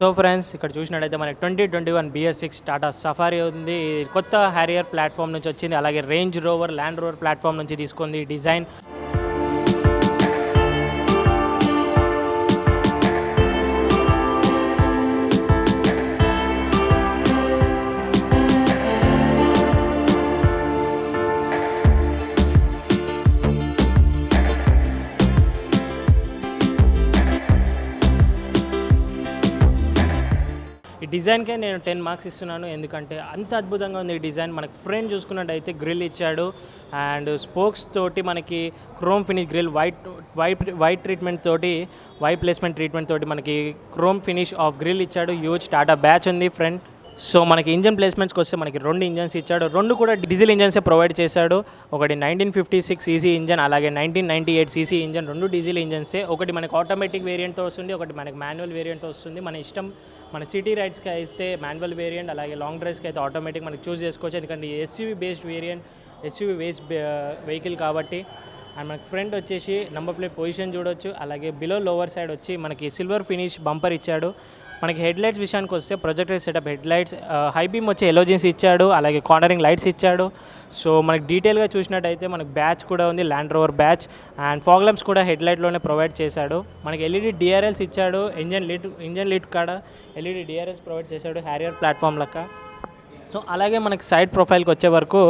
So friends ఇక్కడ చూసినట్టయితే మనకి 2021 BS6 టాటా సఫారీ ఉంది. కొత్త హ్యారియర్ ప్లాట్ఫామ్ నుంచి వచ్చింది. అలాగే range rover, land rover platform నుంచి తీసుకుంది డిజైన్. ఈ డిజైన్కే నేను 10 మార్క్స్ ఇస్తున్నాను. ఎందుకంటే అంత అద్భుతంగా ఉంది ఈ డిజైన్. మనకి ఫ్రేమ్ చూసుకున్నట్టయితే గ్రిల్ ఇచ్చాడు అండ్ స్పోక్స్ తోటి మనకి chrome finish grille, white treatment తోటి, వైట్ ప్లేస్మెంట్ ట్రీట్మెంట్ తోటి మనకి క్రోమ్ ఫినిష్ ఆఫ్ గ్రిల్ ఇచ్చాడు. హ్యూజ్ టాటా బ్యాచ్ ఉంది ఫ్రంట్. సో మనకి ఇంజన్ ప్లేస్మెంట్స్కి వస్తే మనకి 2 ఇంజన్స్ ఇచ్చాడు. 2 కూడా డీజిల్ ఇంజన్సే ప్రొవైడ్ చేశాడు. ఒకటి 1956 cc ఇంజన్, అలాగే 1998 cc ఇంజన్. 2 డీజిల్ ఇంజన్సే. ఒకటి మనకి ఆటోమేటిక్ వేరియంట్తో వస్తుంది, ఒకటి మనకి మాన్యువల్ వేరియంట్తో వస్తుంది. మన ఇష్టం. మన సిటీ రైడ్స్కి అయితే మాన్యువల్ వేరియంట్, అలాగే లాంగ్ డ్రైవ్స్కి అయితే ఆటోమేటిక్ మనకి చూస్ చేసుకోవచ్చు. ఎందుకంటే SUV based variant, SUV based vehicle కాబట్టి. అండ్ మనకి ఫ్రంట్ వచ్చేసి నంబర్ ప్లేట్ పొజిషన్ చూడొచ్చు. అలాగే బిలో లోవర్ సైడ్ వచ్చి మనకి సిల్వర్ ఫినిష్ బంపర్ ఇచ్చాడు. మనకి హెడ్ లైట్స్ విషయానికి వస్తే projector setup head lights, high beam వచ్చి ఎలోజిన్స్ ఇచ్చాడు, అలాగే కార్నరింగ్ లైట్స్ ఇచ్చాడు. సో మనకి డీటెయిల్గా చూసినట్టయితే మనకి బ్యాచ్ కూడా ఉంది, land rover batch. And fog lamps కూడా హెడ్ లైట్లోనే ప్రొవైడ్ చేశాడు. మనకి ఎల్ఈడి డిఆర్ఎల్స్ ఇచ్చాడు. ఇంజన్ లిడ్ కాడ ఎల్ఈడి డిఆర్ఎల్స్ ప్రొవైడ్ చేశాడు హ్యారియర్ ప్లాట్ఫామ్ లెక్క. సో అలాగే మనకి సైడ్ ప్రొఫైల్కి వచ్చే వరకు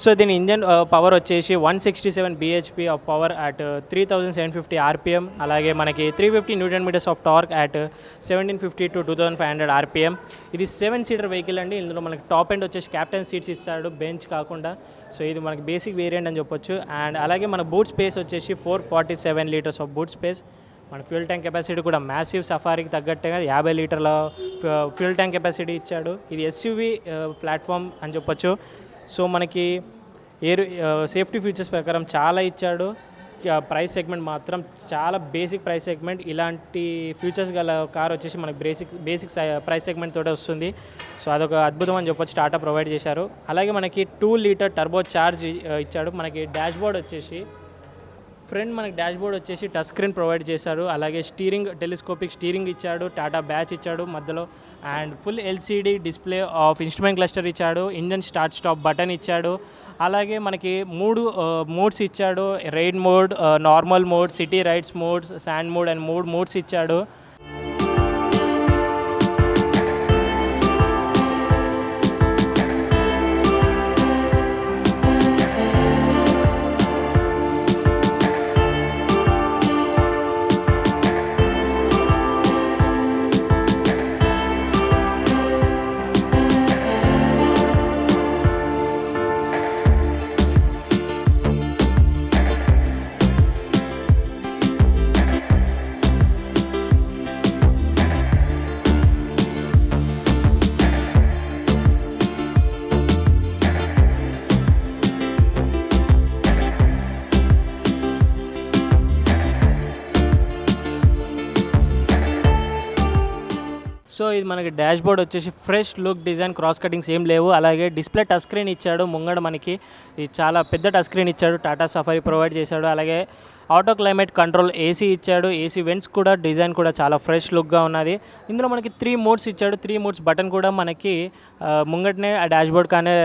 సో దీని ఇంజన్ పవర్ వచ్చేసి 167 bhp of power at 3750 rpm. అలాగే మనకి 350 Nm of torque at 1750 to 2500 rpm. ఇది 7 సీటర్ వెహికల్ అండి. ఇందులో మనకి టాప్ ఎండ్ వచ్చేసి క్యాప్టెన్ సీట్స్ ఇస్తాడు, బెంచ్ కాకుండా. సో ఇది మనకి బేసిక్ వేరియంట్ అని చెప్పొచ్చు. అండ్ అలాగే మన బూట్ స్పేస్ వచ్చేసి 447 లీటర్స్ ఆఫ్ బూట్ స్పేస్. మన ఫ్యూల్ ట్యాంక్ కెపాసిటీ కూడా మ్యాసివ్ సఫారీకి తగ్గట్టుగా 50 లీటర్ల ఫ్యూల్ ట్యాంక్ కెపాసిటీ ఇచ్చాడు. ఇది ఎస్యూవీ ప్లాట్ఫామ్ అని చెప్పొచ్చు. సో మనకి సేఫ్టీ ఫీచర్స్ ప్రకారం చాలా ఇచ్చాడు. ప్రైస్ సెగ్మెంట్ మాత్రం చాలా బేసిక్ ప్రైస్ సెగ్మెంట్. ఇలాంటి ఫీచర్స్ గల కార్ వచ్చేసి మనకి బేసిక్ ప్రైస్ సెగ్మెంట్ తోటే వస్తుంది. సో అదొక అద్భుతం అని చెప్పొచ్చు, టాటా ప్రొవైడ్ చేశారు. అలాగే మనకి 2 లీటర్ టర్బో చార్జ్ ఇచ్చాడు. మనకి డాష్ బోర్డ్ వచ్చేసి ఫ్రంట్ మనకి డాష్ బోర్డ్ వచ్చేసి టచ్ స్క్రీన్ ప్రొవైడ్ చేశారు. అలాగే స్టీరింగ్, టెలిస్కోపిక్ స్టీరింగ్ ఇచ్చాడు, టాటా బ్యాచ్ ఇచ్చాడు మధ్యలో. And full LCD display of instrument cluster ఇచ్చాడు. ఇంజన్ స్టార్ట్ స్టాప్ బటన్ ఇచ్చాడు. అలాగే మనకి 3 మోడ్స్ ఇచ్చాడు. Ride mode, normal mode, city rides modes, sand mode and 3 modes ఇచ్చాడు. సో ఇది మనకి డాష్ బోర్డ్ వచ్చేసి fresh look design, cross cuttings ఏం లేవు. అలాగే డిస్ప్లే టచ్ స్క్రీన్ ఇచ్చాడు. ముంగడ మనకి ఇది చాలా పెద్ద టచ్ స్క్రీన్ ఇచ్చాడు, టాటా సఫారీ ప్రొవైడ్ చేశాడు. అలాగే ఆటో క్లైమేట్ కంట్రోల్ ఏసీ ఇచ్చాడు. ఏసీ వెంట్స్ కూడా డిజైన్ కూడా చాలా ఫ్రెష్ లుక్గా ఉన్నది. ఇందులో మనకి 3 మోడ్స్ ఇచ్చాడు. 3 మోడ్స్ బటన్ కూడా మనకి ముంగటనే ఆ డాష్ బోర్డ్ కానీ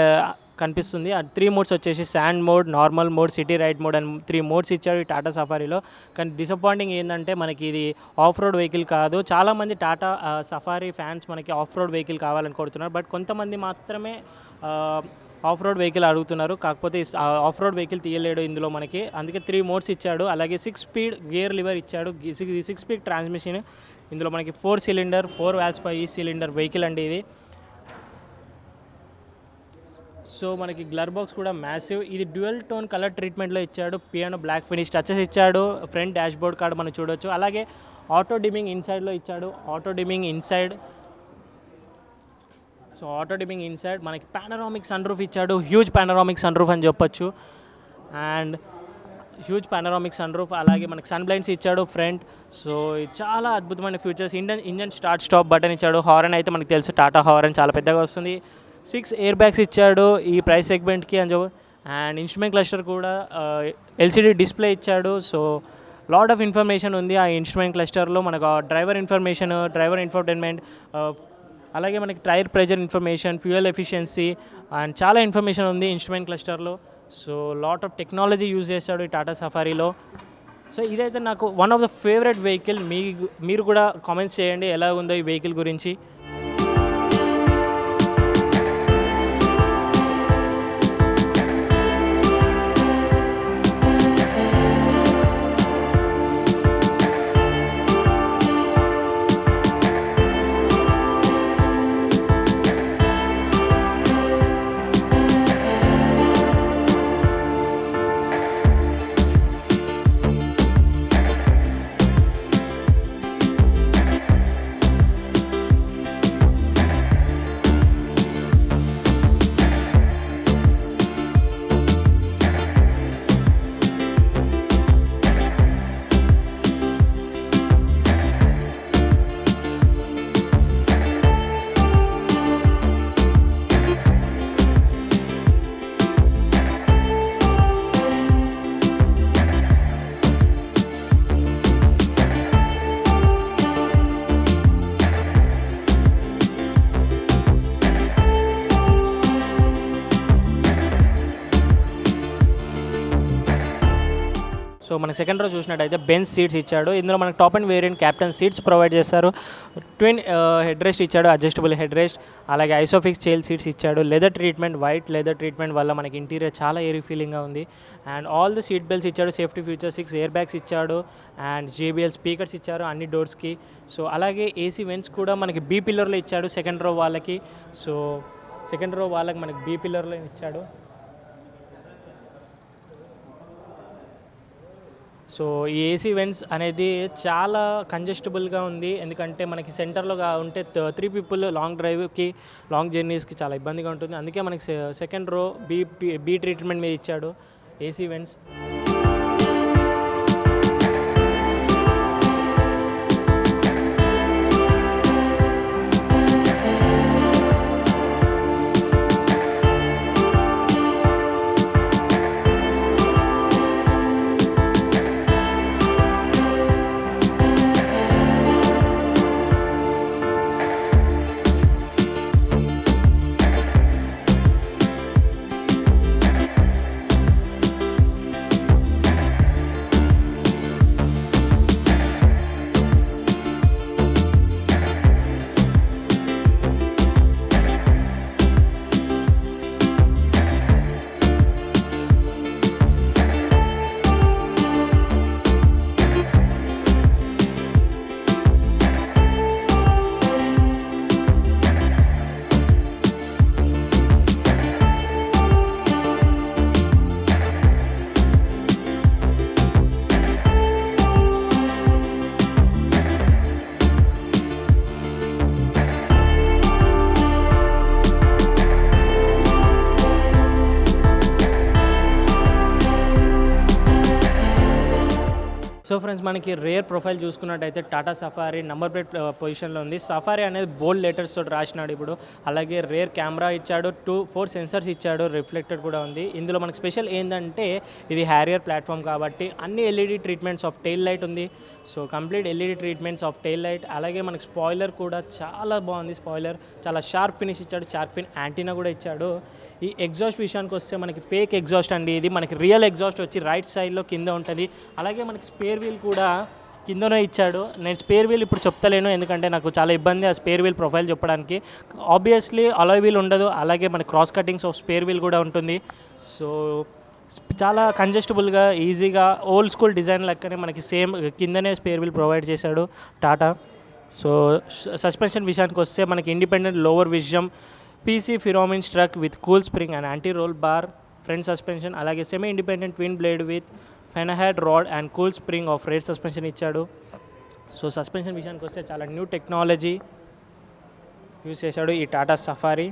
కనిపిస్తుంది. ఆ 3 మోడ్స్ వచ్చేసి sand mode, normal mode, city ride mode అని 3 మోడ్స్ ఇచ్చాడు ఈ టాటా సఫారీలో. కానీ డిసప్పాయింటింగ్ ఏంటంటే మనకి ఇది ఆఫ్ రోడ్ వెహికల్ కాదు. చాలామంది టాటా సఫారీ ఫ్యాన్స్ మనకి ఆఫ్ రోడ్ వెహికల్ కావాలని కోరుతున్నారు. బట్ కొంతమంది మాత్రమే ఆఫ్ రోడ్ వెహికల్ అడుగుతున్నారు. కాకపోతే ఆఫ్ రోడ్ వెహికల్ తీయలేడు ఇందులో మనకి. అందుకే 3 మోడ్స్ ఇచ్చాడు. అలాగే 6 స్పీడ్ గేర్ లివర్ ఇచ్చాడు. 6 స్పీడ్ ట్రాన్స్మిషన్. ఇందులో మనకి 4 cylinder 4 valves per cylinder vehicle అండి ఇది. సో మనకి గ్లర్ బాక్స్ కూడా మ్యాసివ్. ఇది డ్యూయల్ టోన్ కలర్ ట్రీట్మెంట్లో ఇచ్చాడు. పియానో బ్లాక్ ఫినిష్ టచెస్ ఇచ్చాడు. ఫ్రంట్ డాష్ బోర్డ్ కార్డ్ మనం చూడొచ్చు. అలాగే ఆటో డిమింగ్ ఇన్సైడ్లో ఇచ్చాడు. Auto dimming inside. So auto dimming inside మనకి పానరామిక్ సన్ రూఫ్ ఇచ్చాడు. హ్యూజ్ పానరామిక్ సన్ రూఫ్ అని చెప్పొచ్చు. And huge panoramic sunroof. అలాగే మనకి సన్ బ్లైండ్స్ ఇచ్చాడు ఫ్రంట్. సో చాలా అద్భుతమైన features. Engine start stop button ఇచ్చాడు. హారన్ అయితే మనకు తెలుసు, టాటా హారన్ చాలా పెద్దగా వస్తుంది. 6 ఎయిర్ బ్యాగ్స్ ఇచ్చాడు ఈ ప్రైస్ సెగ్మెంట్కి అని చెప్పి. అండ్ ఇన్స్ట్రుమెంట్ క్లస్టర్ కూడా ఎల్సిడి డిస్ప్లే ఇచ్చాడు. సో లాట్ ఆఫ్ ఇన్ఫర్మేషన్ ఉంది ఆ ఇన్స్ట్రుమెంట్ క్లస్టర్లో. మనకు డ్రైవర్ ఇన్ఫర్మేషన్, డ్రైవర్ ఇన్ఫర్టైన్మెంట్, అలాగే మనకి tyre pressure information, fuel efficiency and చాలా ఇన్ఫర్మేషన్ ఉంది ఇన్స్ట్రుమెంట్ క్లస్టర్లో. So lot of technology use చేస్తాడు ఈ టాటా సఫారీలో. సో ఇదైతే నాకు one of the favourite vehicle. మీరు కూడా కామెంట్స్ చేయండి ఎలా ఉందో ఈ వెహికల్ గురించి. సో మనకి సెకండ్ రో చూసినట్టయితే బెంచ్ సీట్స్ ఇచ్చాడు. ఇందులో మనకు top and variant captain seats provide చేస్తారు. ట్విన్ హెడ్ రెస్ట్ ఇచ్చాడు, అడ్జస్టబుల్ హెడ్ రెస్ట్. అలాగే ఐసోఫిక్స్ చైల్డ్ సీట్స్ ఇచ్చాడు. Leather treatment, white leather treatment వల్ల మనకి ఇంటీరియర్ చాలా ఎయిరీ ఫీలింగ్గా ఉంది. And all the seat belts ఇచ్చాడు, సేఫ్టీ ఫీచర్స్, 6 ఎయిర్ బ్యాగ్స్ ఇచ్చాడు అండ్ JBL స్పీకర్స్ ఇచ్చారు అన్ని డోర్స్కి. సో అలాగే AC వెంట్స్ కూడా మనకి B పిల్లర్లో ఇచ్చాడు సెకండ్ రో వాళ్ళకి. సో సెకండ్ రో వాళ్ళకి మనకి B పిల్లర్లో ఇచ్చాడు. సో ఈ AC వెంట్స్ అనేది చాలా కంజెస్టబుల్గా ఉంది. ఎందుకంటే మనకి సెంటర్లో ఉంటే 3 పీపుల్ లాంగ్ డ్రైవ్కి, లాంగ్ జర్నీస్కి చాలా ఇబ్బందిగా ఉంటుంది. అందుకే మనకి సెకండ్ రో బీ ట్రీట్మెంట్ మీద ఇచ్చాడు AC వెంట్స్. సో ఫ్రెండ్స్ మనకి రేర్ ప్రొఫైల్ చూసుకున్నట్టయితే టాటా సఫారీ నంబర్ ప్లేట్ పొజిషన్లో ఉంది. సఫారీ అనేది బోల్డ్ లెటర్స్ తోటి రాసినాడు ఇప్పుడు. అలాగే రేర్ కెమెరా ఇచ్చాడు, 4 సెన్సర్స్ ఇచ్చాడు, రిఫ్లెక్టెడ్ కూడా ఉంది. ఇందులో మనకి స్పెషల్ ఏంటంటే ఇది హ్యారియర్ ప్లాట్ఫామ్ కాబట్టి అన్ని LED treatments of tail light ఉంది. So complete LED treatments of tail light. అలాగే మనకి స్పాయిలర్ కూడా చాలా బాగుంది. స్పాయిలర్ చాలా షార్ప్ ఫినిష్ ఇచ్చాడు, షార్ప్ ఫిన్ యాంటీనా కూడా ఇచ్చాడు. ఈ ఎగ్జాస్ట్ విషయానికి వస్తే మనకి ఫేక్ ఎగ్జాస్ట్ అండి, ఇది మనకి రియల్ ఎగ్జాస్ట్ వచ్చి రైట్ సైడ్లో కింద ఉంటుంది. అలాగే మనకి స్పేర్ వీల్ కూడా కిందనే ఇచ్చాడు. నేను స్పేర్ వీల్ ఇప్పుడు చెప్తలేను ఎందుకంటే నాకు చాలా ఇబ్బంది ఆ స్పేర్ వీల్ ప్రొఫైల్ చెప్పడానికి. ఆబ్వియస్లీ అలాయ్ వీల్ ఉండదు, అలాగే మన cross cuttings of spare wheel కూడా ఉంటుంది. సో చాలా కంజెస్టబుల్గా ఈజీగా ఓల్డ్ స్కూల్ డిజైన్ లెక్కనే మనకి సేమ్ కిందనే స్పేర్ వీల్ ప్రొవైడ్ చేశాడు టాటా. సో సస్పెన్షన్ విషయానికి వస్తే మనకి ఇండిపెండెంట్ లోవర్ విజయం, PC ఫిరోమిన్ strut with coil spring and anti roll bar front suspension. అలాగే semi independent twin blade with panhard rod and coil spring of rear suspension ఇచ్చాడు. So suspension విషయానికి వస్తే చాలా న్యూ టెక్నాలజీ యూజ్ చేశాడు ఈ Tata Safari.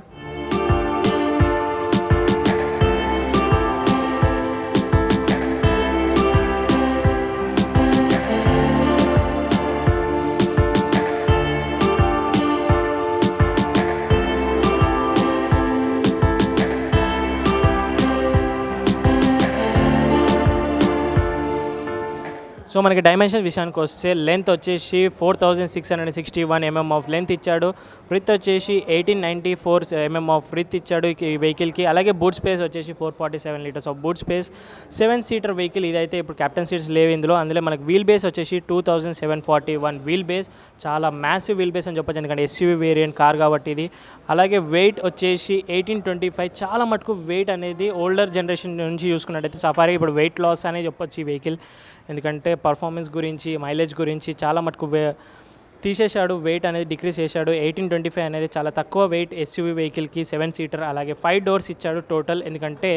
So మనకి dimension విషయానికి వస్తే లెంత్ వచ్చేసి 4661 mm ఆఫ్ లెంత్ ఇచ్చాడు. విడ్త్ వచ్చేసి 1894 mm ఆఫ్ విడ్త్ ఇచ్చాడు ఈ వెహికల్కి. అలాగే బూట్ స్పేస్ వచ్చేసి 447 litres of boot space. 7 seater vehicle ఇదైతే. ఇప్పుడు కెప్టెన్ సీట్స్ లేవు ఇందులో. అందులో మనకి వీల్ బేస్ వచ్చేసి 2741 వీల్ బేస్, చాలా మ్యాసివ్ వీల్ బేస్ అని చెప్పొచ్చు, ఎందుకంటే ఎస్యూవీ వేరియంట్ కార్ కాబట్టి ఇది. అలాగే వెయిట్ వచ్చేసి 1825. చాలా మటుకు వెయిట్ అనేది ఓల్డర్ జనరేషన్ నుంచి చూసుకున్నట్టయితే సఫారీ ఇప్పుడు వెయిట్ లాస్ అనేది చెప్పొచ్చు ఈ వెహికల్, ఎందుకంటే పర్ఫార్మెన్స్ గురించి మైలేజ్ గురించి చాలా మటుకు తీసేశాడు, వెయిట్ అనేది డిక్రీస్ చేశాడు. 1825 అనేది చాలా తక్కువ వెయిట్ ఎస్యూవీ వెహికల్కి, 7 సీటర్. అలాగే 5 డోర్స్ ఇచ్చాడు టోటల్, ఎందుకంటే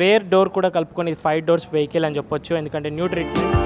రేర్ డోర్ కూడా కలుపుకొని 5 డోర్స్ వెహికల్ అని చెప్పొచ్చు, ఎందుకంటే న్యూ ట్రీట్మెంట్